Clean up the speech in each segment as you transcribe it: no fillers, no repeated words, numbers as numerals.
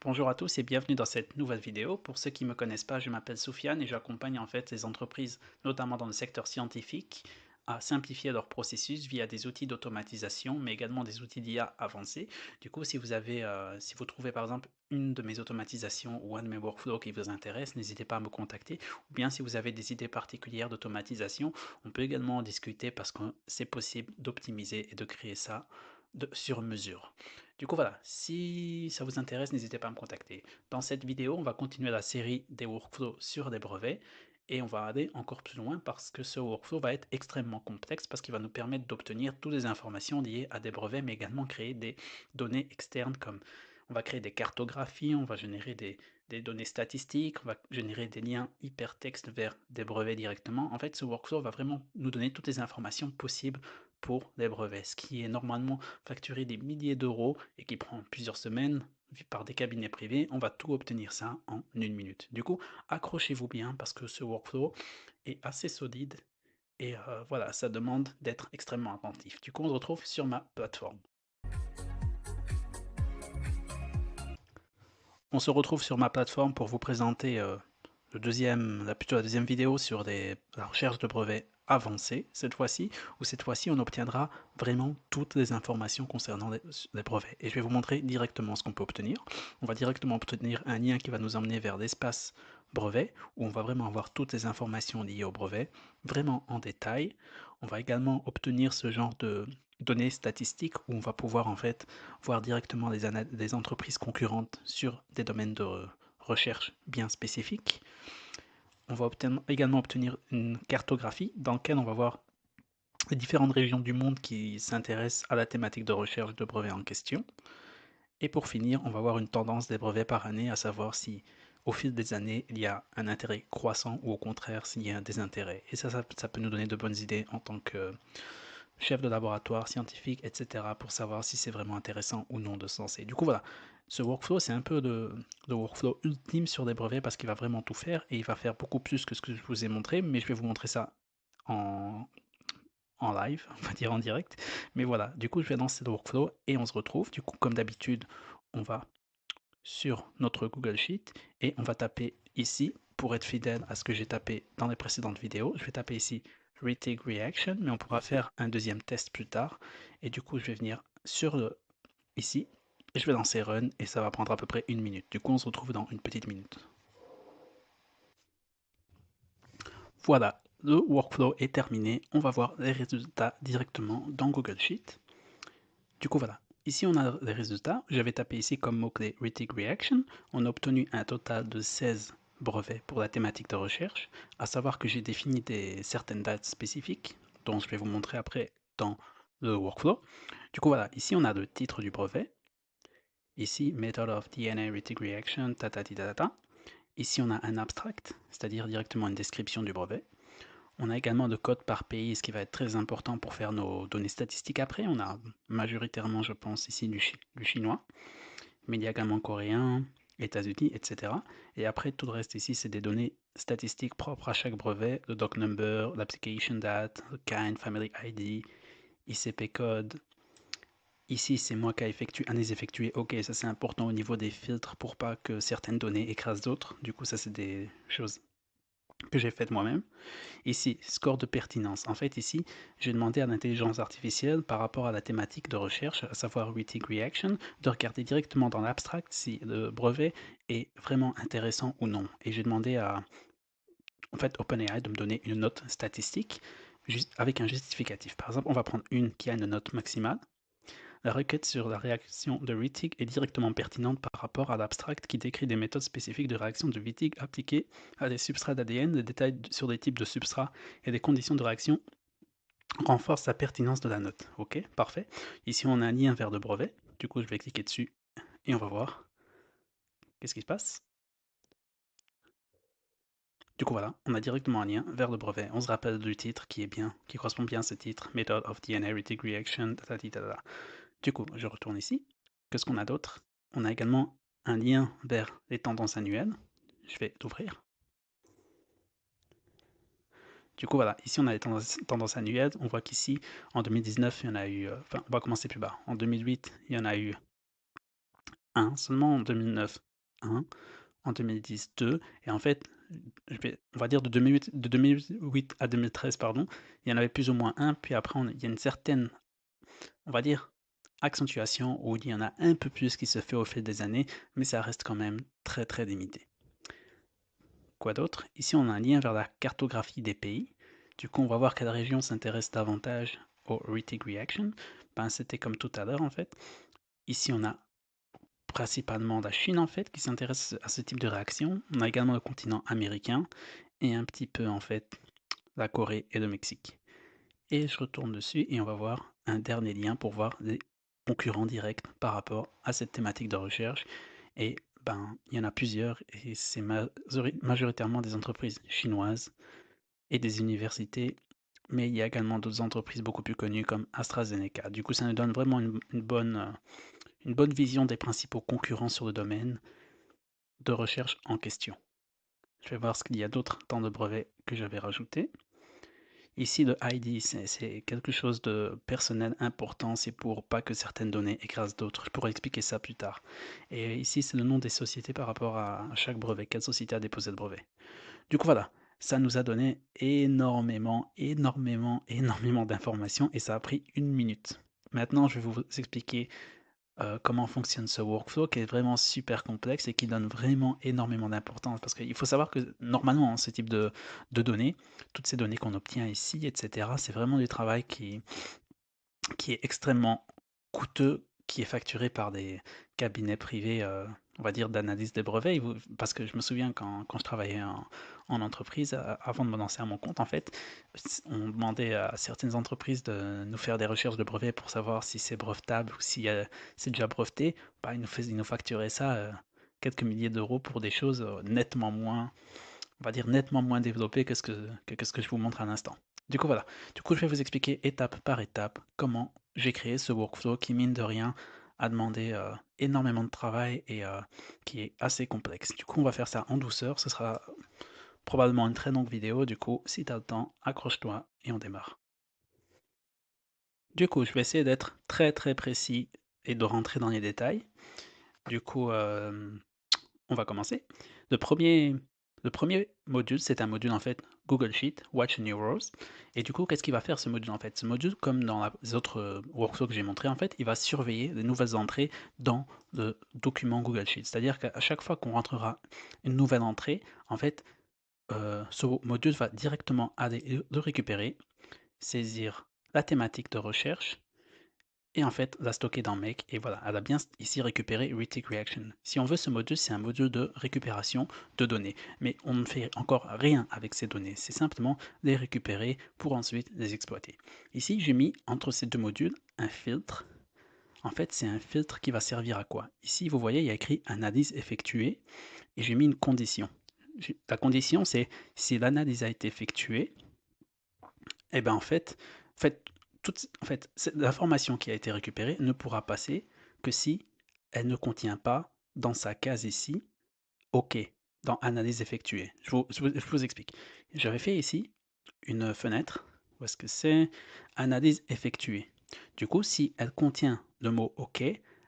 Bonjour à tous et bienvenue dans cette nouvelle vidéo. Pour ceux qui ne me connaissent pas, je m'appelle Soufiane et j'accompagne en fait les entreprises, notamment dans le secteur scientifique, à simplifier leur processus via des outils d'automatisation, mais également des outils d'IA avancés. Du coup, si vous trouvez par exemple une de mes automatisations ou un de mes workflows qui vous intéresse, n'hésitez pas à me contacter. Ou bien si vous avez des idées particulières d'automatisation, on peut également en discuter parce que c'est possible d'optimiser et de créer ça sur mesure. Du coup, voilà, si ça vous intéresse, n'hésitez pas à me contacter. Dans cette vidéo, on va continuer la série des workflows sur des brevets et on va aller encore plus loin parce que ce workflow va être extrêmement complexe parce qu'il va nous permettre d'obtenir toutes les informations liées à des brevets, mais également créer des données externes comme on va créer des cartographies, on va générer des données statistiques, on va générer des liens hypertextes vers des brevets directement. En fait, ce workflow va vraiment nous donner toutes les informations possibles pour les brevets, ce qui est normalement facturé des milliers d'euros et qui prend plusieurs semaines par des cabinets privés, on va tout obtenir ça en une minute. Du coup, accrochez-vous bien parce que ce workflow est assez solide et voilà, ça demande d'être extrêmement attentif. Du coup, on se retrouve sur ma plateforme. On se retrouve sur ma plateforme pour vous présenter plutôt la deuxième vidéo sur la recherche de brevets avancés, cette fois-ci, où cette fois-ci on obtiendra vraiment toutes les informations concernant les brevets. Et je vais vous montrer directement ce qu'on peut obtenir. On va directement obtenir un lien qui va nous emmener vers l'espace brevet, où on va vraiment avoir toutes les informations liées au brevet, vraiment en détail. On va également obtenir ce genre de données statistiques où on va pouvoir en fait voir directement des entreprises concurrentes sur des domaines de recherche bien spécifiques. On va également obtenir une cartographie dans laquelle on va voir les différentes régions du monde qui s'intéressent à la thématique de recherche de brevets en question. Et pour finir, on va voir une tendance des brevets par année, à savoir si au fil des années, il y a un intérêt croissant ou au contraire s'il y a un désintérêt. Et ça peut nous donner de bonnes idées en tant que chef de laboratoire, scientifique, etc. pour savoir si c'est vraiment intéressant ou non de se lancer. Du coup, voilà, ce workflow, c'est un peu le workflow ultime sur des brevets parce qu'il va vraiment tout faire et il va faire beaucoup plus que ce que je vous ai montré, mais je vais vous montrer ça en, en live, on va dire en direct. Mais voilà, du coup, je vais lancer le workflow et on se retrouve. Du coup, comme d'habitude, on va sur notre Google Sheet et on va taper ici pour être fidèle à ce que j'ai tapé dans les précédentes vidéos. Je vais taper ici Retake Reaction, mais on pourra faire un deuxième test plus tard. Et du coup, je vais venir ici et je vais lancer Run et ça va prendre à peu près une minute. Du coup, on se retrouve dans une petite minute. Voilà, le workflow est terminé. On va voir les résultats directement dans Google Sheet. Du coup, voilà. Ici, on a les résultats. J'avais tapé ici comme mot-clé Retake Reaction. On a obtenu un total de 16 brevets pour la thématique de recherche, à savoir que j'ai défini certaines dates spécifiques, dont je vais vous montrer après dans le workflow. Du coup, voilà, ici on a le titre du brevet. Ici, Method of DNA Retake Reaction, tatati tatata. Ici, on a un abstract, c'est-à-dire directement une description du brevet. On a également le code par pays, ce qui va être très important pour faire nos données statistiques après. On a majoritairement, je pense, ici du chinois, mais il y a également coréen, États-Unis, etc. Et après, tout le reste ici, c'est des données statistiques propres à chaque brevet, le doc number, l'application date, le kind, family ID, ICP code. Ici, c'est moi qui ai effectué. Ok, ça c'est important au niveau des filtres pour pas que certaines données écrasent d'autres. Du coup, ça c'est des choses que j'ai faites moi-même. Ici, score de pertinence. En fait, ici, j'ai demandé à l'intelligence artificielle par rapport à la thématique de recherche, à savoir Retake Reaction, de regarder directement dans l'abstract si le brevet est vraiment intéressant ou non. Et j'ai demandé à en fait, OpenAI de me donner une note statistique avec un justificatif. Par exemple, on va prendre une qui a une note maximale. La requête sur la réaction de Wittig est directement pertinente par rapport à l'abstract qui décrit des méthodes spécifiques de réaction de Wittig appliquées à des substrats d'ADN. Des détails sur des types de substrats et des conditions de réaction renforcent la pertinence de la note. Ok, parfait. Ici, on a un lien vers le brevet. Du coup, je vais cliquer dessus et on va voir qu'est-ce qui se passe. Du coup, voilà, on a directement un lien vers le brevet. On se rappelle du titre qui correspond bien à ce titre, Method of DNA Heretic Reaction, tatati. Du coup, je retourne ici. Qu'est-ce qu'on a d'autre? On a également un lien vers les tendances annuelles. Je vais l'ouvrir. Du coup, voilà, ici on a les tendances annuelles. On voit qu'ici, en 2019, il y en a eu. Enfin, on va commencer plus bas. En 2008, il y en a eu un seulement. En 2009, 1, en 2010 2, et en fait, on va dire de 2008 à 2013, pardon, il y en avait plus ou moins un, puis après il y a une certaine, on va dire, accentuation où il y en a un peu plus qui se fait au fil des années, mais ça reste quand même très très limité. Quoi d'autre? Ici, on a un lien vers la cartographie des pays. Du coup, on va voir quelle région s'intéresse davantage au retake reaction. Ben, c'était comme tout à l'heure en fait. Ici, on a principalement la Chine en fait qui s'intéresse à ce type de réaction. On a également le continent américain et un petit peu en fait la Corée et le Mexique. Et je retourne dessus et on va voir un dernier lien pour voir les concurrents directs par rapport à cette thématique de recherche. Et ben, il y en a plusieurs et c'est majoritairement des entreprises chinoises et des universités, mais il y a également d'autres entreprises beaucoup plus connues comme AstraZeneca. Du coup, ça nous donne vraiment une bonne vision des principaux concurrents sur le domaine de recherche en question. Je vais voir ce qu'il y a d'autres temps de brevet que j'avais rajouté. Ici, le ID, c'est quelque chose de personnel important, c'est pour pas que certaines données écrasent d'autres. Je pourrais expliquer ça plus tard. Et ici, c'est le nom des sociétés par rapport à chaque brevet, quelle société a déposé le brevet. Du coup, voilà, ça nous a donné énormément d'informations et ça a pris 1 minute. Maintenant, je vais vous expliquer comment fonctionne ce workflow qui est vraiment super complexe et qui donne vraiment énormément d'importance. Parce qu'il faut savoir que normalement, ce type de données, toutes ces données qu'on obtient ici, etc., c'est vraiment du travail qui est extrêmement coûteux, qui est facturé par des cabinets privés, on va dire, d'analyse des brevets. Parce que je me souviens quand je travaillais en entreprise, avant de me lancer à mon compte, en fait, on demandait à certaines entreprises de nous faire des recherches de brevets pour savoir si c'est brevetable ou si c'est déjà breveté. Bah, ils nous facturaient ça quelques milliers d'euros pour des choses nettement moins, on va dire, nettement moins développées que ce que je vous montre à l'instant. Du coup, voilà. Du coup, je vais vous expliquer étape par étape comment j'ai créé ce workflow qui, mine de rien, a demandé énormément de travail et qui est assez complexe. Du coup, on va faire ça en douceur. Ce sera probablement une très longue vidéo. Du coup, si tu as le temps, accroche-toi et on démarre. Du coup, je vais essayer d'être très très précis et de rentrer dans les détails. Du coup, on va commencer. Le premier, le premier module, c'est un module en fait Google Sheet, Watch New Rows. Et du coup, qu'est-ce qu'il va faire ce module en fait? Ce module, comme dans les autres workflows que j'ai montré, en fait, il va surveiller les nouvelles entrées dans le document Google Sheet. C'est-à-dire qu'à chaque fois qu'on rentrera une nouvelle entrée, en fait, ce module va directement aller le récupérer, saisir la thématique de recherche et en fait la stocker dans Make et voilà, elle a bien ici récupéré Retake Reaction. Si on veut ce module, c'est un module de récupération de données, mais on ne fait encore rien avec ces données, c'est simplement les récupérer pour ensuite les exploiter. Ici, j'ai mis entre ces deux modules un filtre. En fait, c'est un filtre qui va servir à quoi? Ici, vous voyez, il y a écrit analyse effectuée et j'ai mis une condition. La condition, c'est si l'analyse a été effectuée, et bien en fait, l'information qui a été récupérée ne pourra passer que si elle ne contient pas dans sa case ici, OK, dans analyse effectuée. Je vous explique. J'avais fait ici une fenêtre, où est-ce que c'est? Analyse effectuée. Du coup, si elle contient le mot OK,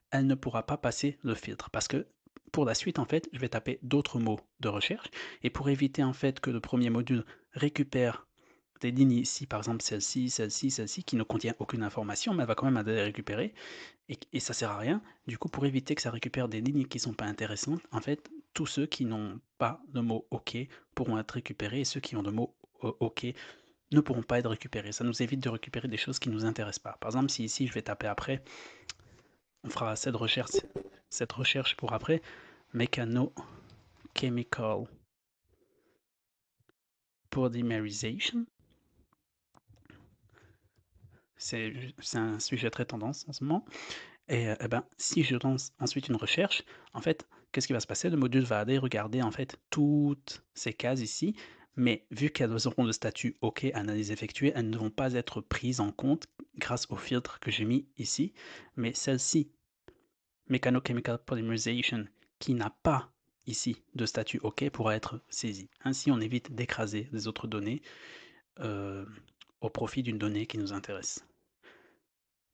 elle ne pourra pas passer le filtre parce que pour la suite, en fait, je vais taper d'autres mots de recherche et pour éviter en fait que le premier module récupère des lignes ici, par exemple celle-ci, qui ne contient aucune information, mais elle va quand même aller les récupérer, et ça sert à rien. Du coup, pour éviter que ça récupère des lignes qui ne sont pas intéressantes, en fait, tous ceux qui n'ont pas le mot OK pourront être récupérés, et ceux qui ont le mot OK ne pourront pas être récupérés. Ça nous évite de récupérer des choses qui ne nous intéressent pas. Par exemple, si ici je vais taper après, on fera cette recherche pour après, Mechanochemical Polymerization. C'est un sujet très tendance en ce moment. Et ben, si je lance ensuite une recherche, en fait, qu'est-ce qui va se passer? Le module va aller regarder en fait toutes ces cases ici, mais vu qu'elles auront le statut OK, analyse effectuée, elles ne vont pas être prises en compte grâce au filtre que j'ai mis ici. Mais celle-ci, Mechanochemical Polymerization, qui n'a pas ici de statut OK, pourra être saisie. Ainsi, on évite d'écraser les autres données euh, au profit d'une donnée qui nous intéresse.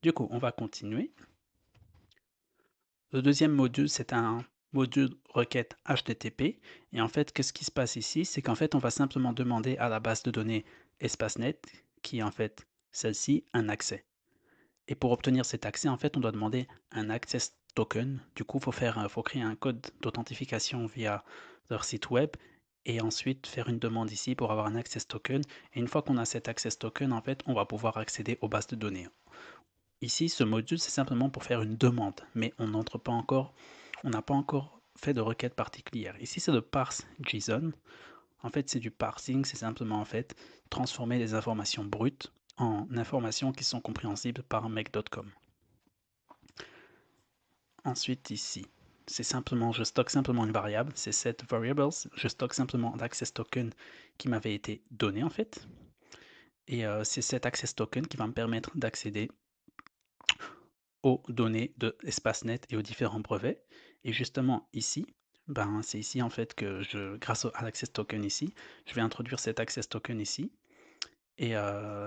Du coup, on va continuer. Le deuxième module, c'est un module requête HTTP. Et en fait, qu'est-ce qui se passe ici? C'est qu'en fait, on va simplement demander à la base de données EspaceNet, qui est en fait celle-ci, un accès. Et pour obtenir cet accès, en fait, on doit demander un access token. Du coup, faut créer un code d'authentification via leur site web et ensuite faire une demande ici pour avoir un access token. Et une fois qu'on a cet access token, en fait, on va pouvoir accéder aux bases de données. Ici, ce module, c'est simplement pour faire une demande, mais on n'entre pas encore, on n'a pas encore fait de requête particulière. Ici, c'est le parse JSON. En fait, c'est du parsing, c'est simplement en fait transformer les informations brutes en informations qui sont compréhensibles par make.com. Ensuite, ici, c'est simplement, je stocke simplement une variable, c'est set variables, je stocke simplement l'access token qui m'avait été donné en fait. Et c'est cet access token qui va me permettre d'accéder aux données de EspaceNet et aux différents brevets. Et justement ici, ben, c'est ici en fait que grâce à l'access token ici, je vais introduire cet access token ici. Et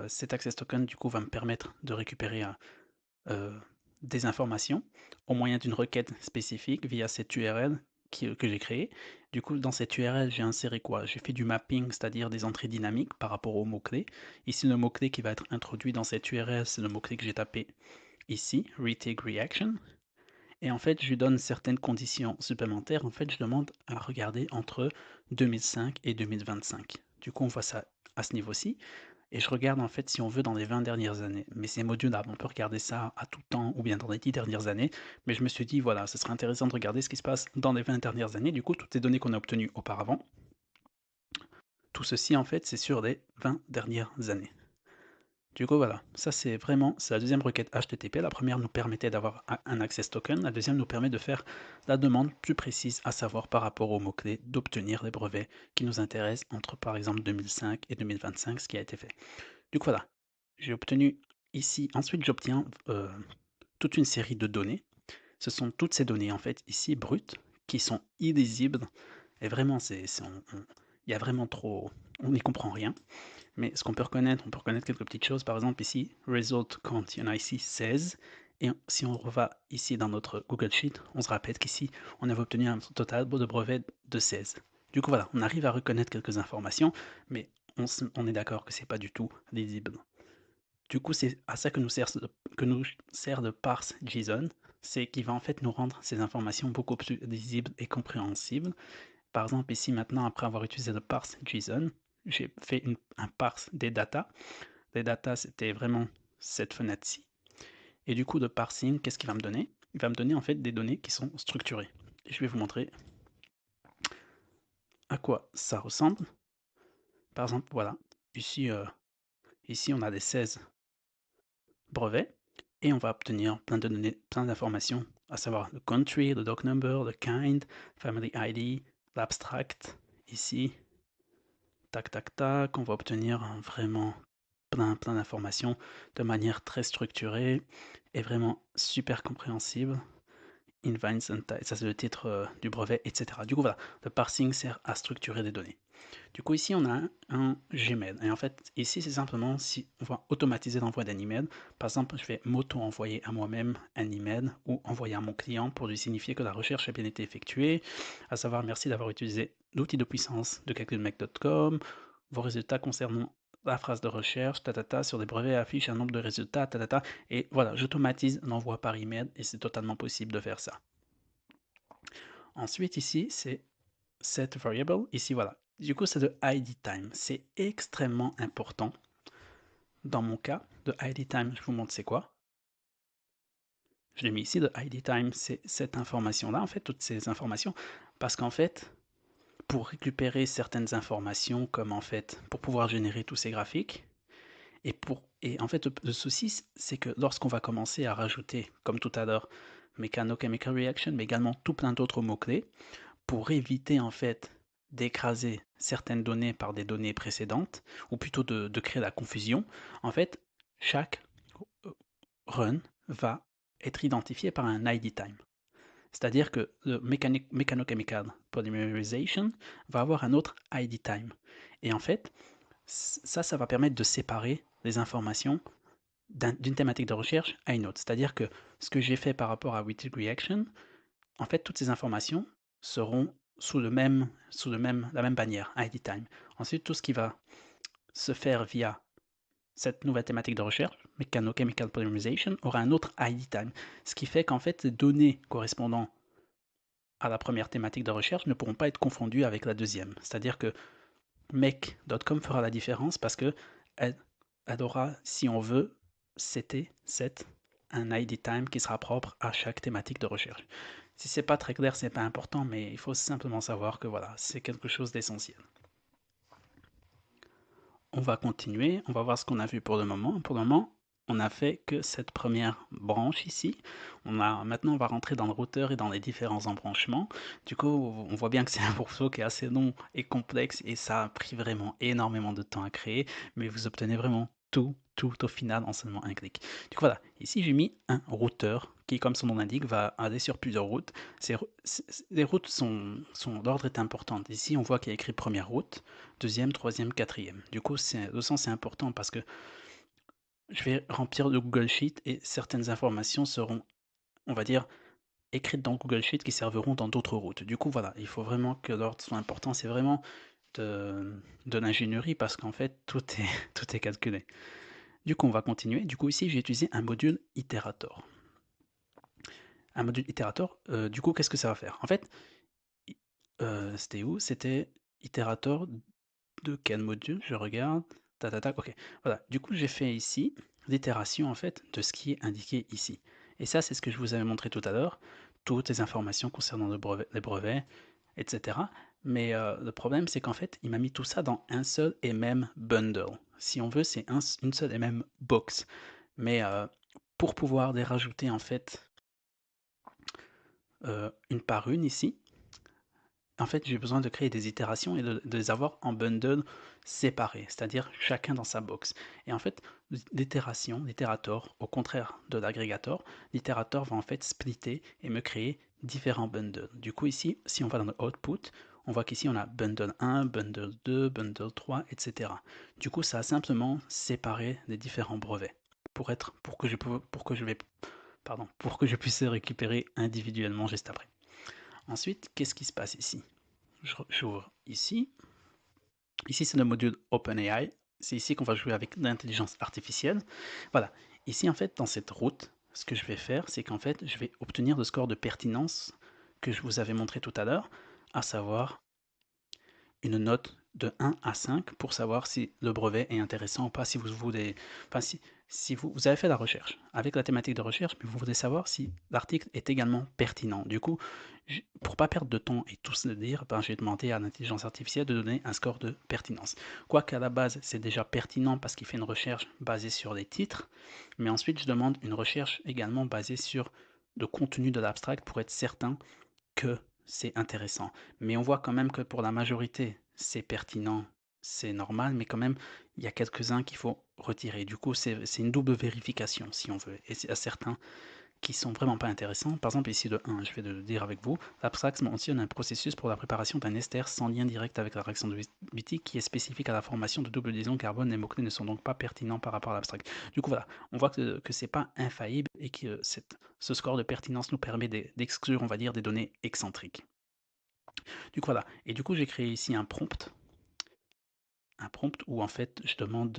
cet access token du coup va me permettre de récupérer des informations au moyen d'une requête spécifique via cette URL que j'ai créée. Du coup, dans cette URL, j'ai inséré quoi? J'ai fait du mapping, c'est-à-dire des entrées dynamiques par rapport au mot-clé. Ici, le mot-clé qui va être introduit dans cette URL, c'est le mot-clé que j'ai tapé ici, retake reaction. Et en fait, je lui donne certaines conditions supplémentaires. En fait, je demande à regarder entre 2005 et 2025. Du coup, on voit ça à ce niveau-ci. Et je regarde en fait si on veut dans les 20 dernières années. Mais c'est modulable, on peut regarder ça à tout temps ou bien dans les 10 dernières années. Mais je me suis dit, voilà, ce serait intéressant de regarder ce qui se passe dans les 20 dernières années. Du coup, toutes les données qu'on a obtenues auparavant, tout ceci en fait, c'est sur les 20 dernières années. Du coup, voilà, ça c'est la deuxième requête HTTP. La première nous permettait d'avoir un access token, la deuxième nous permet de faire la demande plus précise, à savoir par rapport aux mots-clés, d'obtenir les brevets qui nous intéressent entre par exemple 2005 et 2025, ce qui a été fait. Du coup, voilà, j'ai obtenu ici, ensuite j'obtiens toute une série de données. Ce sont toutes ces données en fait ici brutes qui sont illisibles et vraiment il y a vraiment trop, on n'y comprend rien. Mais ce qu'on peut reconnaître, on peut reconnaître quelques petites choses. Par exemple ici, result count, il y en a ici 16. Et si on va ici dans notre Google Sheet, on se rappelle qu'ici, on avait obtenu un total de brevets de 16. Du coup, voilà, on arrive à reconnaître quelques informations, mais on est d'accord que c'est pas du tout lisible. Du coup, c'est à ça que nous sert de parse JSON, c'est qu'il va en fait nous rendre ces informations beaucoup plus lisibles et compréhensibles. Par exemple, ici maintenant, après avoir utilisé le parse JSON, j'ai fait un parse des data. Les data, c'était vraiment cette fenêtre-ci. Et du coup, de parsing, qu'est-ce qu'il va me donner? Il va me donner en fait des données qui sont structurées. Et je vais vous montrer à quoi ça ressemble. Par exemple, voilà, ici, ici on a des 16 brevets et on va obtenir plein de données, plein d'informations, à savoir le country, le doc number, le kind, family ID, l'abstract, ici, tac tac tac, on va obtenir vraiment plein d'informations de manière très structurée et vraiment super compréhensible. Invines and types, ça c'est le titre du brevet, etc. Du coup voilà, le parsing sert à structurer des données. Du coup, ici, on a un Gmail. Et en fait, ici, c'est simplement si on va automatiser l'envoi d'un email. Par exemple, je vais m'auto-envoyer à moi-même un email ou envoyer à mon client pour lui signifier que la recherche a bien été effectuée, à savoir merci d'avoir utilisé l'outil de puissance de calculmec.com. Vos résultats concernant la phrase de recherche, sur des brevets affichent un nombre de résultats, et voilà, j'automatise l'envoi par email et c'est totalement possible de faire ça. Ensuite, ici, c'est set variable. Ici, voilà. Du coup, c'est de ID time. C'est extrêmement important. Dans mon cas, de ID time, je vous montre c'est quoi. Je l'ai mis ici, de ID time, c'est cette information-là, en fait, toutes ces informations. Parce qu'en fait, pour récupérer certaines informations, comme en fait, pour pouvoir générer tous ces graphiques, et en fait, le souci, c'est que lorsqu'on va commencer à rajouter, comme tout à l'heure, mechanical reaction, mais également tout plein d'autres mots-clés, pour éviter en fait d'écraser certaines données par des données précédentes, ou plutôt de créer la confusion, en fait, chaque run va être identifié par un ID time. C'est-à-dire que le mechanochemical polymerization va avoir un autre ID time. Et en fait, ça va permettre de séparer les informations d'une thématique de recherche à une autre. C'est-à-dire que ce que j'ai fait par rapport à Wittig Reaction, en fait, toutes ces informations seront la même bannière, ID time. Ensuite, tout ce qui va se faire via cette nouvelle thématique de recherche, Mechanical Polymerization, aura un autre ID time. Ce qui fait qu'en fait, les données correspondant à la première thématique de recherche ne pourront pas être confondues avec la deuxième. C'est-à-dire que mech.com fera la différence parce que elle aura, si on veut, un ID time qui sera propre à chaque thématique de recherche. Si c'est pas très clair, c'est pas important, mais il faut simplement savoir que voilà, c'est quelque chose d'essentiel. On va continuer, on va voir ce qu'on a vu pour le moment. Pour le moment, on n'a fait que cette première branche ici. Maintenant, on va rentrer dans le routeur et dans les différents embranchements. Du coup, on voit bien que c'est un workflow qui est assez long et complexe et ça a pris vraiment énormément de temps à créer, mais vous obtenez vraiment tout au final en seulement un clic. Du coup, voilà, ici j'ai mis un routeur qui, comme son nom l'indique, va aller sur plusieurs routes. Les routes l'ordre est important. Ici, on voit qu'il y a écrit première route, deuxième, troisième, quatrième. Du coup, le sens c'est important parce que je vais remplir le Google Sheet et certaines informations seront, on va dire, écrites dans Google Sheet qui serviront dans d'autres routes. Du coup, voilà, il faut vraiment que l'ordre soit important. C'est vraiment de l'ingénierie parce qu'en fait, tout est calculé. Du coup, on va continuer. Du coup, ici, j'ai utilisé un module itérator. Un module itérator, du coup, qu'est-ce que ça va faire? En fait, c'était où? C'était itérator de quel module? Je regarde. Ok. Voilà. Du coup, j'ai fait ici l'itération en fait de ce qui est indiqué ici. Et ça, c'est ce que je vous avais montré tout à l'heure. Toutes les informations concernant les brevets, etc. Mais le problème, c'est qu'en fait, il m'a mis tout ça dans un seul et même bundle. Si on veut, c'est une seule et même box. Mais pour pouvoir les rajouter en fait une par une ici, en fait, j'ai besoin de créer des itérations et de les avoir en bundle séparés, c'est-à-dire chacun dans sa box. Et en fait, l'itérator, au contraire de l'agrégator, l'itérator va en fait splitter et me créer différents bundles. Du coup, ici, si on va dans le output, on voit qu'ici on a bundle 1, bundle 2, bundle 3, etc. Du coup, ça a simplement séparé les différents brevets pour que je puisse les récupérer individuellement juste après. Ensuite, qu'est-ce qui se passe ici? J'ouvre ici. Ici, c'est le module OpenAI. C'est ici qu'on va jouer avec l'intelligence artificielle. Voilà. Ici, en fait, dans cette route, ce que je vais faire, c'est qu'en fait, je vais obtenir le score de pertinence que je vous avais montré tout à l'heure, à savoir une note de 1 à 5 pour savoir si le brevet est intéressant ou pas, si vous voulez, enfin, si vous avez fait la recherche avec la thématique de recherche, mais vous voulez savoir si l'article est également pertinent. Du coup, pour pas perdre de temps et tout se dire, ben, j'ai demandé à l'intelligence artificielle de donner un score de pertinence. Quoique à la base, c'est déjà pertinent parce qu'il fait une recherche basée sur les titres, mais ensuite je demande une recherche également basée sur le contenu de l'abstract pour être certain que c'est intéressant. Mais on voit quand même que pour la majorité, c'est pertinent, c'est normal, mais quand même, il y a quelques-uns qu'il faut retirer. Du coup, c'est une double vérification, si on veut. Et il y a certains qui sont vraiment pas intéressants. Par exemple, ici, le 1, je vais le dire avec vous. L'abstract mentionne un processus pour la préparation d'un ester sans lien direct avec la réaction de Wittig qui est spécifique à la formation de double liaison carbone. Les mots-clés ne sont donc pas pertinents par rapport à l'abstract. Du coup, voilà, on voit que c'est pas infaillible et que ce score de pertinence nous permet d'exclure, on va dire, des données excentriques. Du coup, voilà. Et du coup, j'ai créé ici un prompt où en fait, je demande,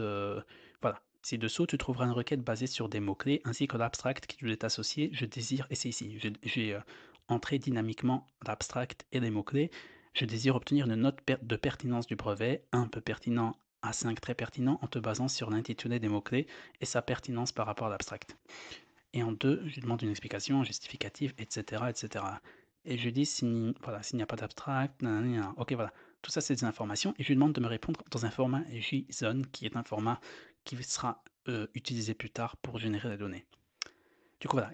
voilà, ci-dessous, tu trouveras une requête basée sur des mots-clés ainsi que l'abstract qui lui est associé. Je désire, et c'est ici, j'ai entré dynamiquement l'abstract et les mots-clés. Je désire obtenir une note de pertinence du brevet, un peu pertinent à 5 très pertinent, en te basant sur l'intitulé des mots-clés et sa pertinence par rapport à l'abstract. Et en 2, je lui demande une explication justificative, etc. etc. Et je lui dis voilà, s'il n'y a pas d'abstract, ok, voilà. Tout ça, c'est des informations. Et je lui demande de me répondre dans un format JSON, qui est un format qui sera utilisé plus tard pour générer les données. Du coup, voilà.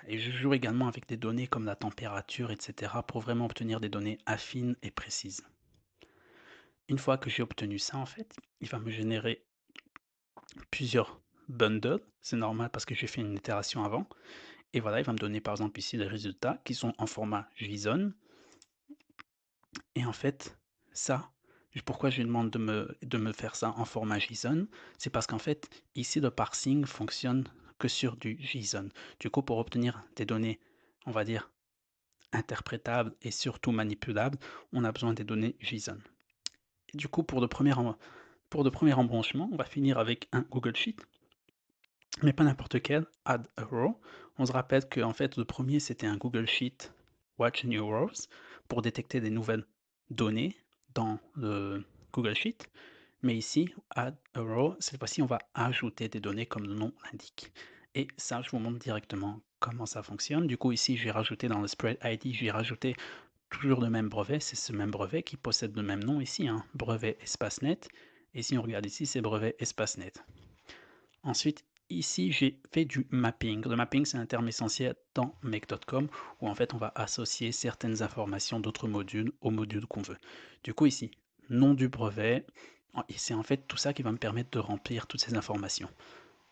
Et je joue également avec des données comme la température, etc. pour vraiment obtenir des données affines et précises. Une fois que j'ai obtenu ça, en fait, il va me générer plusieurs bundles. C'est normal parce que j'ai fait une itération avant. Et voilà, il va me donner par exemple ici les résultats qui sont en format JSON. Et en fait, ça, pourquoi je lui demande de me faire ça en format JSON? C'est parce qu'en fait, ici, le parsing fonctionne que sur du JSON. Du coup, pour obtenir des données, on va dire, interprétables et surtout manipulables, on a besoin des données JSON. Et du coup, pour le premier embranchement, on va finir avec un Google Sheet, mais pas n'importe quel, add a row. On se rappelle que en fait, le premier, c'était un Google Sheet Watch New Rows pour détecter des nouvelles données dans le Google Sheet. Mais ici, add a row, cette fois-ci, on va ajouter des données comme le nom l'indique. Et ça, je vous montre directement comment ça fonctionne. Du coup, ici, j'ai rajouté dans le spread ID, j'ai rajouté toujours le même brevet. C'est ce même brevet qui possède le même nom ici, hein, brevet espace net. Et si on regarde ici, c'est brevet espace net. Ensuite, ici, j'ai fait du mapping. Le mapping, c'est un terme essentiel dans make.com où en fait, on va associer certaines informations d'autres modules au module qu'on veut. Du coup, ici, nom du brevet, et c'est en fait tout ça qui va me permettre de remplir toutes ces informations,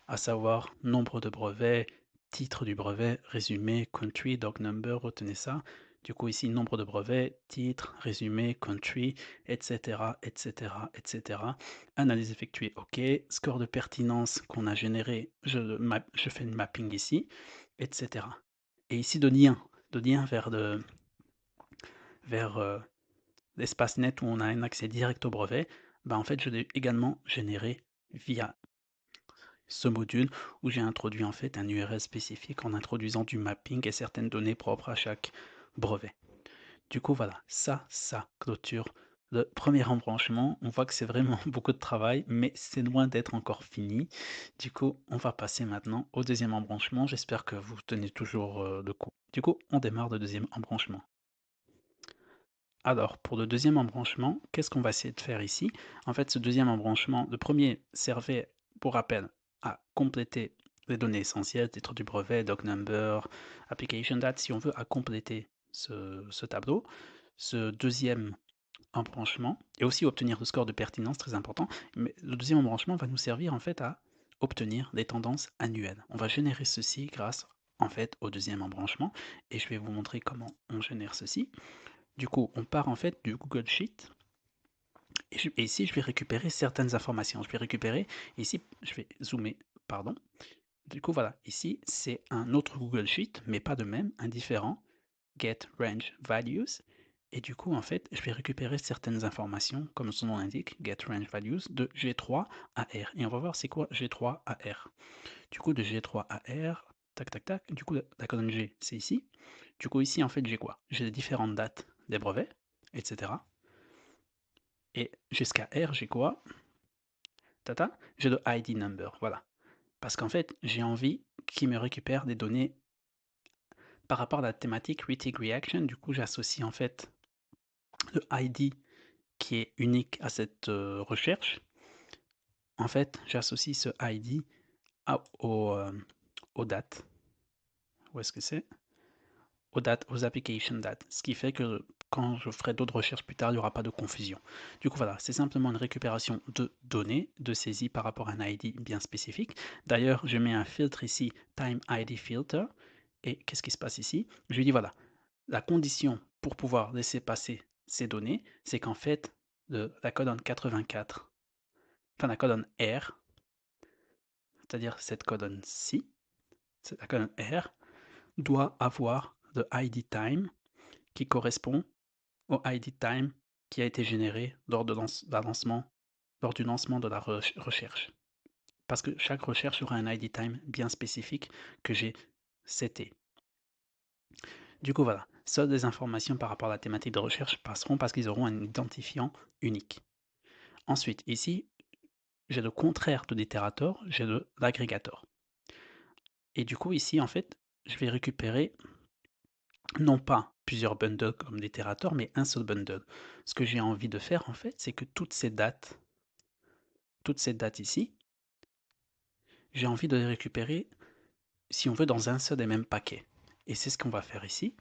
à savoir nombre de brevets, titre du brevet, résumé, country, doc number, retenez ça. Du coup, ici, nombre de brevets, titre, résumé, country, etc., etc., etc. Analyse effectuée, OK. Score de pertinence qu'on a généré, je fais une mapping ici, etc. Et ici, de lien vers l'espace net où on a un accès direct au brevet, en fait, je l'ai également généré via ce module où j'ai introduit en fait un URL spécifique en introduisant du mapping et certaines données propres à chaque brevet. Du coup, voilà, ça clôture le premier embranchement. On voit que c'est vraiment beaucoup de travail, mais c'est loin d'être encore fini. Du coup, on va passer maintenant au deuxième embranchement. J'espère que vous tenez toujours le coup. Du coup, on démarre le deuxième embranchement. Alors, pour le deuxième embranchement, qu'est-ce qu'on va essayer de faire ici? En fait, ce deuxième embranchement, le premier servait, pour rappel, à compléter les données essentielles, titre du brevet, doc number, application date, si on veut, à compléter ce tableau. Ce deuxième embranchement, et aussi obtenir le score de pertinence, très important, mais le deuxième embranchement va nous servir en fait à obtenir des tendances annuelles. On va générer ceci grâce en fait au deuxième embranchement, et je vais vous montrer comment on génère ceci. Du coup, on part en fait du Google Sheet. Et ici, je vais récupérer certaines informations. Je vais récupérer, ici, je vais zoomer, pardon. Du coup, voilà, ici, c'est un autre Google Sheet, mais pas de même, un différent, get range values. Et du coup, en fait, je vais récupérer certaines informations, comme son nom l'indique, get range values, de G3 à R. Et on va voir c'est quoi G3 à R. Du coup, de G3 à R, tac, tac, tac. Du coup, la colonne G, c'est ici. Du coup, ici, en fait, j'ai quoi? J'ai les différentes dates des brevets, etc. Et jusqu'à R, j'ai quoi? Tata, j'ai le ID number, voilà. Parce qu'en fait, j'ai envie qu'il me récupère des données par rapport à la thématique Retake Reaction. Du coup, j'associe en fait le ID qui est unique à cette recherche. En fait, j'associe ce ID aux dates. Où est-ce que c'est? Aux dates, aux application dates. Ce qui fait que quand je ferai d'autres recherches plus tard, il n'y aura pas de confusion. Du coup, voilà, c'est simplement une récupération de données, de saisie par rapport à un ID bien spécifique. D'ailleurs, je mets un filtre ici, Time ID Filter. Et qu'est-ce qui se passe ici? Je lui dis, voilà, la condition pour pouvoir laisser passer ces données, c'est qu'en fait, la colonne 84, enfin la colonne R, c'est-à-dire cette colonne-ci, la colonne R, doit avoir le ID time qui correspond au ID time qui a été généré lors du lancement de la recherche. Parce que chaque recherche aura un ID time bien spécifique que j'ai seté. Du coup, voilà, seules les informations par rapport à la thématique de recherche passeront parce qu'ils auront un identifiant unique. Ensuite, ici, j'ai le contraire de l'itérator, j'ai l'agrégator. Et du coup, ici, en fait, je vais récupérer non pas plusieurs bundles comme l'itérator, mais un seul bundle. Ce que j'ai envie de faire, en fait, c'est que toutes ces dates ici, j'ai envie de les récupérer, si on veut, dans un seul et même paquet. Et c'est ce qu'on va faire ici.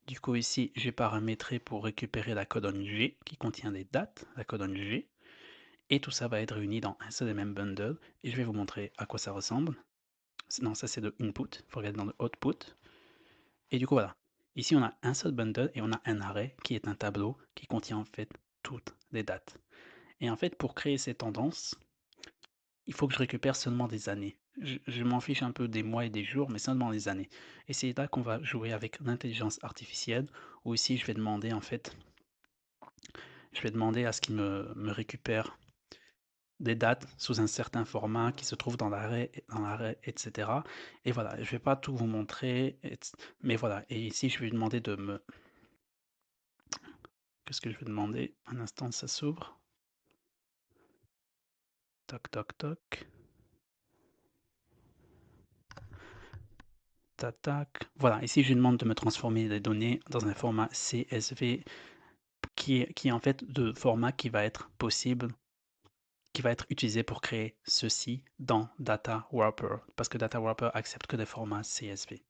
Du coup, ici, j'ai paramétré pour récupérer la colonne G qui contient les dates, la colonne G. Et tout ça va être réuni dans un seul et même bundle. Et je vais vous montrer à quoi ça ressemble. Non, ça c'est le input. Il faut regarder dans le output. Et du coup, voilà. Ici, on a un seul bundle et on a un array qui est un tableau qui contient en fait toutes les dates. Et en fait, pour créer ces tendances, il faut que je récupère seulement des années. je m'en fiche un peu des mois et des jours, mais seulement les années. Et c'est là qu'on va jouer avec l'intelligence artificielle, où ici je vais demander en fait, je vais demander à ce qu'il me récupère des dates sous un certain format qui se trouve dans l'arrêt, etc. Et voilà, je vais pas tout vous montrer, mais voilà. Et ici, je vais lui demander de me... Qu'est-ce que je vais demander? Un instant, ça s'ouvre. Toc, toc, toc. Tac, tac. Voilà, ici, je lui demande de me transformer les données dans un format CSV qui est en fait de format qui va être possible, qui va être utilisé pour créer ceci dans Data Wrapper, parce que Data Wrapper accepte que des formats CSV.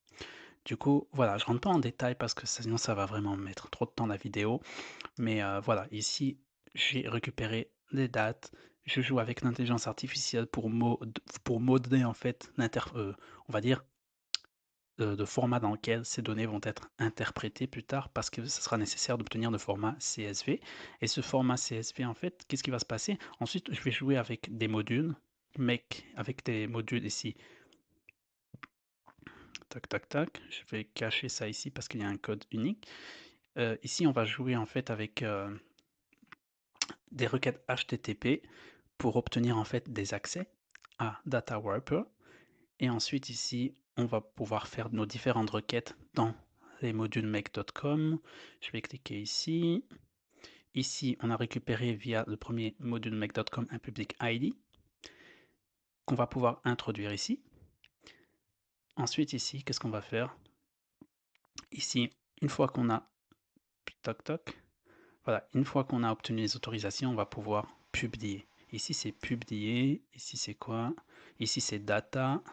Du coup, voilà, je rentre pas en détail parce que sinon ça va vraiment mettre trop de temps la vidéo. Mais voilà, ici, j'ai récupéré les dates. Je joue avec l'intelligence artificielle pour modeler en fait on va dire, de format dans lequel ces données vont être interprétées plus tard parce que ce sera nécessaire d'obtenir le format CSV. Et ce format CSV, en fait, qu'est-ce qui va se passer? Ensuite, je vais jouer avec des modules, avec des modules ici. Tac, tac, tac. Je vais cacher ça ici parce qu'il y a un code unique. Ici, on va jouer en fait avec des requêtes HTTP pour obtenir en fait des accès à Data Wrapper. Et ensuite ici, on va pouvoir faire nos différentes requêtes dans les modules make.com. Je vais cliquer ici. Ici, on a récupéré via le premier module make.com un public ID qu'on va pouvoir introduire ici. Ensuite ici, qu'est-ce qu'on va faire? Ici, une fois qu'on a toc toc, voilà, une fois qu'on a obtenu les autorisations, on va pouvoir publier. Ici, c'est publier. Ici, c'est quoi? Ici, c'est data.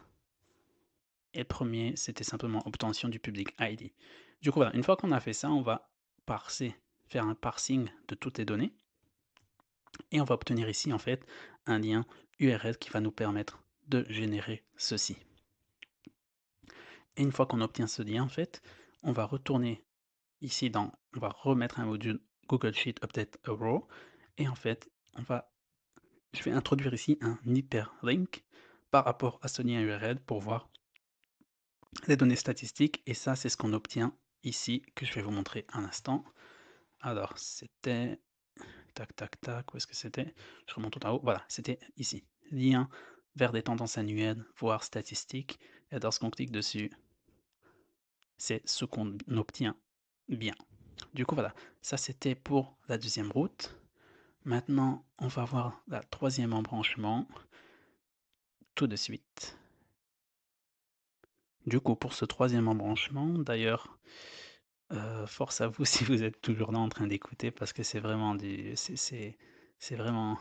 Et le premier, c'était simplement obtention du public ID. Du coup, voilà, une fois qu'on a fait ça, on va faire un parsing de toutes les données. Et on va obtenir ici, en fait, un lien URL qui va nous permettre de générer ceci. Et une fois qu'on obtient ce lien, en fait, on va retourner ici on va remettre un module Google Sheet Update a Row. Et en fait, je vais introduire ici un hyperlink par rapport à ce lien URL pour voir les données statistiques. Et ça, c'est ce qu'on obtient ici, que je vais vous montrer un instant. Alors, c'était... Tac, tac, tac, où est-ce que c'était? Je remonte tout en haut. Voilà, c'était ici. Lien vers des tendances annuelles, voire statistiques. Et lorsqu'on clique dessus, c'est ce qu'on obtient bien. Du coup, voilà, ça c'était pour la deuxième route. Maintenant, on va voir la troisième embranchement tout de suite. Du coup, pour ce troisième embranchement, d'ailleurs, force à vous si vous êtes toujours là en train d'écouter parce que c'est vraiment c'est vraiment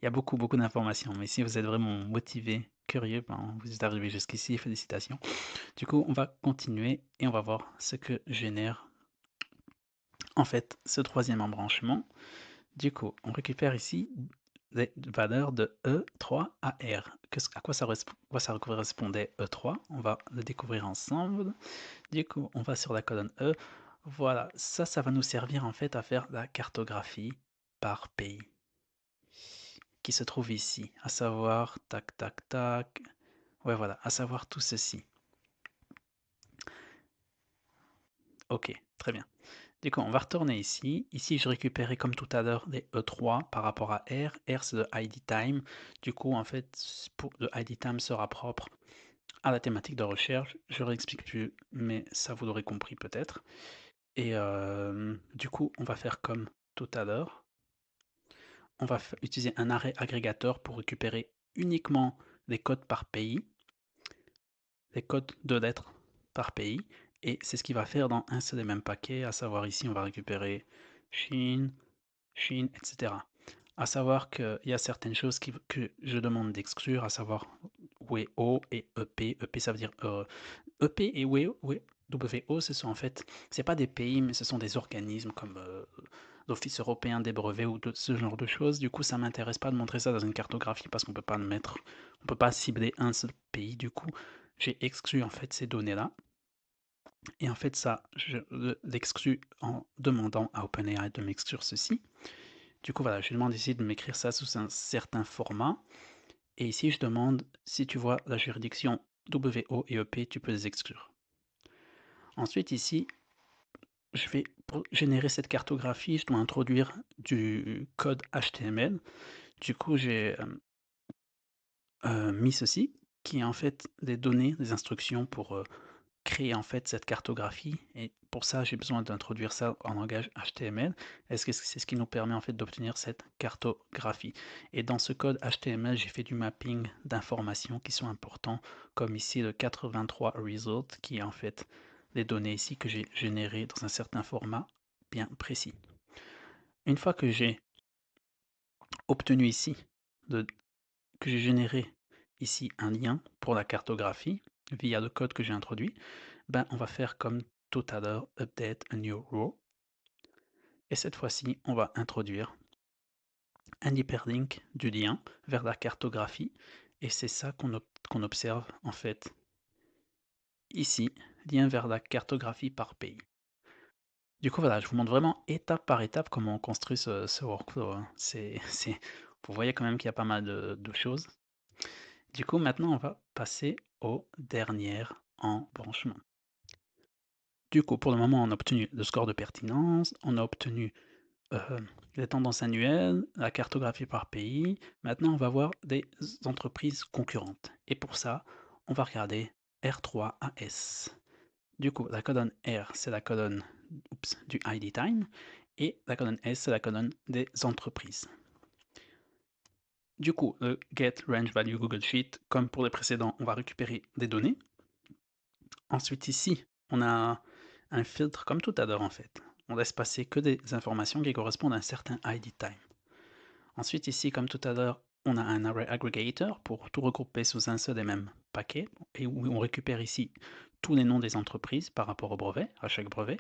il y a beaucoup, beaucoup d'informations. Mais si vous êtes vraiment motivé, curieux, ben, vous êtes arrivé jusqu'ici, félicitations. Du coup, on va continuer et on va voir ce que génère en fait ce troisième embranchement. Du coup, on récupère ici des valeurs de E3 à R. À quoi ça correspondait E3? On va le découvrir ensemble. Du coup, on va sur la colonne E. Voilà, ça va nous servir en fait à faire la cartographie par pays qui se trouve ici, à savoir, tac, tac, tac, ouais, voilà, à savoir tout ceci. Ok, très bien. Du coup, on va retourner ici. Ici, je récupérais comme tout à l'heure des E3 par rapport à R. R, c'est le ID time. Du coup, en fait, le ID time sera propre à la thématique de recherche. Je ne réexplique plus, mais ça vous l'aurez compris peut-être. Et du coup, on va faire comme tout à l'heure. On va utiliser un array agrégateur pour récupérer uniquement les codes par pays, les codes de lettres par pays, et c'est ce qu'il va faire dans un seul et même paquet, à savoir ici on va récupérer Chine, Chine, etc. À savoir qu'il y a certaines choses que je demande d'exclure, à savoir WO et EP. EP ça veut dire EP et WO, ce sont en fait, c'est pas des pays, mais ce sont des organismes comme l'Office européen des brevets ou ce genre de choses. Du coup, ça m'intéresse pas de montrer ça dans une cartographie parce qu'on peut pas le mettre, on peut pas cibler un seul pays. Du coup, j'ai exclu en fait ces données-là. Et en fait, ça, je l'exclus en demandant à OpenAI de m'exclure ceci. Du coup, voilà, je lui demande ici de m'écrire ça sous un certain format. Et ici, je demande si tu vois la juridiction WO et EP, tu peux les exclure. Ensuite, ici, pour générer cette cartographie, je dois introduire du code HTML. Du coup, j'ai mis ceci, qui est en fait des données, des instructions pour créer en fait cette cartographie. Et pour ça, j'ai besoin d'introduire ça en langage HTML. Est-ce que c'est ce qui nous permet en fait d'obtenir cette cartographie? Et dans ce code HTML, j'ai fait du mapping d'informations qui sont importants, comme ici le 83 result, qui est en fait les données ici que j'ai générées dans un certain format bien précis. Une fois que j'ai obtenu ici, que j'ai généré ici un lien pour la cartographie via le code que j'ai introduit, ben on va faire comme tout à l'heure, update a new row. Et cette fois-ci, on va introduire un hyperlink du lien vers la cartographie. Et c'est ça qu'on observe en fait ici, lien vers la cartographie par pays. Du coup, voilà, je vous montre vraiment étape par étape comment on construit ce workflow, hein. Vous voyez quand même qu'il y a pas mal de choses. Du coup, maintenant, on va passer au dernier embranchement. Du coup, pour le moment, on a obtenu le score de pertinence, on a obtenu les tendances annuelles, la cartographie par pays. Maintenant, on va voir des entreprises concurrentes. Et pour ça, on va regarder R3AS. Du coup, la colonne R, c'est la colonne du ID time, et la colonne S, c'est la colonne des entreprises. Du coup, le get range value Google Sheet, comme pour les précédents, on va récupérer des données. Ensuite, ici, on a un filtre comme tout à l'heure en fait. On laisse passer que des informations qui correspondent à un certain ID time. Ensuite, ici, comme tout à l'heure, on a un array aggregator pour tout regrouper sous un seul et même paquet, et où on récupère ici tous les noms des entreprises par rapport au brevet, à chaque brevet.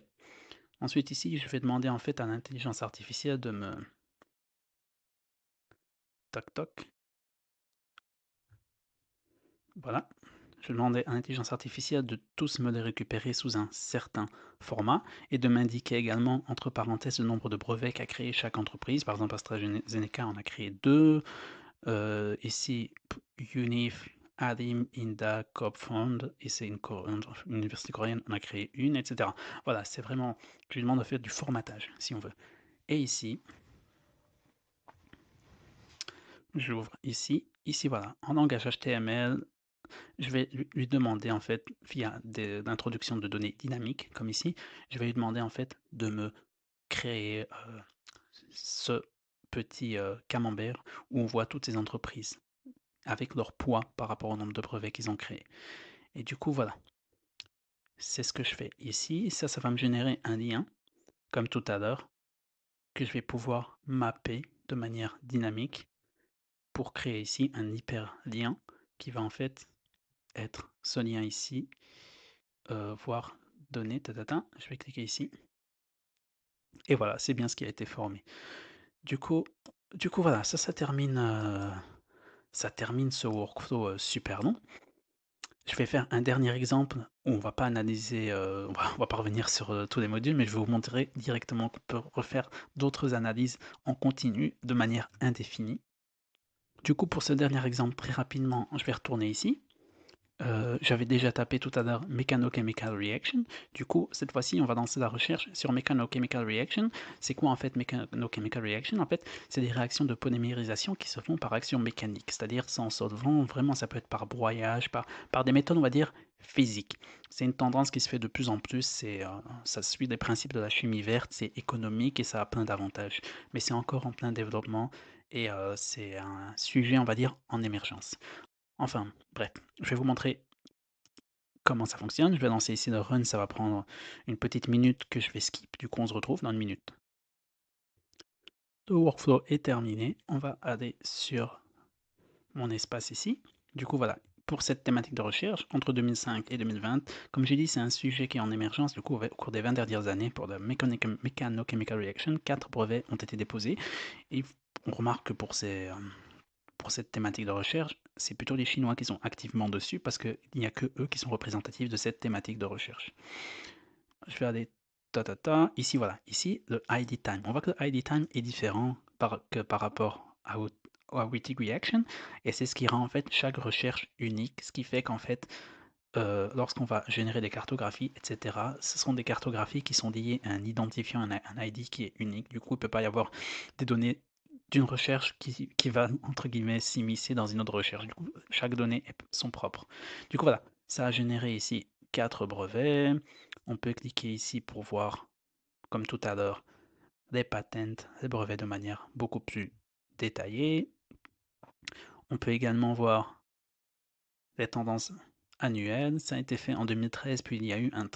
Ensuite, ici, je vais demander en fait à l'intelligence artificielle de me... Toc toc. Voilà. Je vais demander à l'intelligence artificielle de tous me les récupérer sous un certain format et de m'indiquer également entre parenthèses le nombre de brevets qu'a créé chaque entreprise. Par exemple, AstraZeneca, on a créé 2. Ici, UNIF, Adim, Inda, Coopfund, et c'est une université coréenne, on a créé une, etc. Voilà, c'est vraiment, je lui demande de faire du formatage, si on veut. Et ici, j'ouvre ici, voilà, en langage HTML, je vais lui demander en fait, via l'introduction de données dynamiques, comme ici, je vais lui demander en fait de me créer ce petit camembert où on voit toutes ces entreprises avec leur poids par rapport au nombre de brevets qu'ils ont créés. Et du coup, voilà, c'est ce que je fais ici. Ça va me générer un lien, comme tout à l'heure, que je vais pouvoir mapper de manière dynamique pour créer ici un hyperlien qui va en fait être ce lien ici, voir données, je vais cliquer ici. Et voilà, c'est bien ce qui a été formé. Du coup, voilà, ça termine ce workflow super long. Je vais faire un dernier exemple où on va pas analyser, on va pas revenir sur tous les modules, mais je vais vous montrer directement qu'on peut refaire d'autres analyses en continu de manière indéfinie. Du coup, pour ce dernier exemple, très rapidement, je vais retourner ici. J'avais déjà tapé tout à l'heure Mechanochemical Reaction. Du coup, cette fois-ci, on va lancer la recherche sur Mechanochemical Reaction. C'est quoi en fait Mechanochemical Reaction? En fait, c'est des réactions de polymérisation qui se font par action mécanique, c'est-à-dire sans solvant. Vraiment, ça peut être par broyage, par des méthodes, on va dire, physiques. C'est une tendance qui se fait de plus en plus. Ça suit les principes de la chimie verte, c'est économique et ça a plein d'avantages. Mais c'est encore en plein développement et c'est un sujet, on va dire, en émergence. Enfin, bref, je vais vous montrer comment ça fonctionne. Je vais lancer ici le run, ça va prendre une petite minute que je vais skip. Du coup, on se retrouve dans une minute. Le workflow est terminé. On va aller sur mon espace ici. Du coup, voilà. Pour cette thématique de recherche, entre 2005 et 2020, comme j'ai dit, c'est un sujet qui est en émergence. Du coup, au cours des 20 dernières années, pour la Mechanochemical Reaction, 4 brevets ont été déposés. Et on remarque que pour cette thématique de recherche, c'est plutôt les Chinois qui sont activement dessus parce qu'il n'y a que eux qui sont représentatifs de cette thématique de recherche. Je vais aller ici voilà, ici le ID time. On voit que le ID time est différent par rapport Witty Reaction, et c'est ce qui rend en fait chaque recherche unique, ce qui fait qu'en fait, lorsqu'on va générer des cartographies, etc., ce sont des cartographies qui sont liées à un identifiant, un ID qui est unique. Du coup, il ne peut pas y avoir des données d'une recherche qui va, entre guillemets, s'immiscer dans une autre recherche. Du coup, chaque donnée sont propres. Du coup, voilà, ça a généré ici 4 brevets. On peut cliquer ici pour voir, comme tout à l'heure, les patents, les brevets de manière beaucoup plus détaillée. On peut également voir les tendances annuelles. Ça a été fait en 2013, puis il y a eu un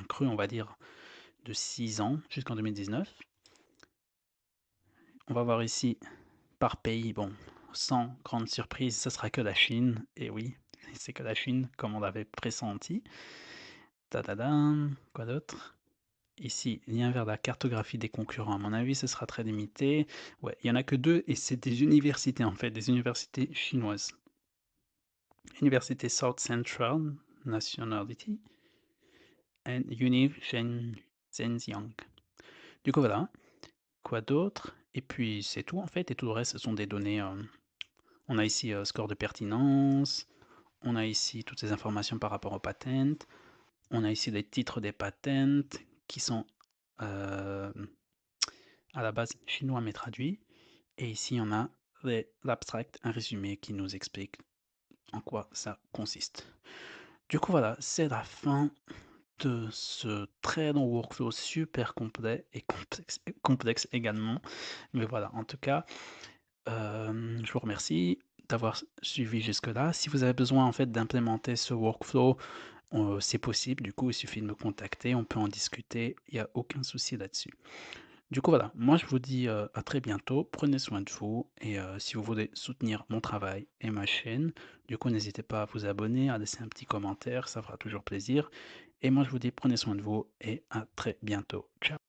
cru, on va dire, de 6 ans jusqu'en 2019. On va voir ici par pays, bon, sans grande surprise, ce sera que la Chine. Et oui, c'est que la Chine, comme on l'avait pressenti. Tadadam, quoi d'autre? Ici, lien vers la cartographie des concurrents. À mon avis, ce sera très limité. Ouais, il y en a que 2 et c'est des universités en fait, des universités chinoises. Université South Central Nationality and Univ Zhenjiang. Du coup, voilà. Quoi d'autre? Et puis, c'est tout en fait. Et tout le reste, ce sont des données. On a ici score de pertinence. On a ici toutes ces informations par rapport aux patentes. On a ici les titres des patentes qui sont à la base chinois mais traduits. Et ici, on a l'abstract, un résumé qui nous explique en quoi ça consiste. Du coup, voilà, c'est la fin de ce très long workflow super complet et complexe également. Mais voilà, en tout cas, je vous remercie d'avoir suivi jusque-là. Si vous avez besoin en fait d'implémenter ce workflow, c'est possible. Du coup, il suffit de me contacter, on peut en discuter. Il n'y a aucun souci là-dessus. Du coup, voilà, moi je vous dis à très bientôt. Prenez soin de vous et si vous voulez soutenir mon travail et ma chaîne, du coup, n'hésitez pas à vous abonner, à laisser un petit commentaire, ça fera toujours plaisir. Et moi je vous dis prenez soin de vous et à très bientôt. Ciao.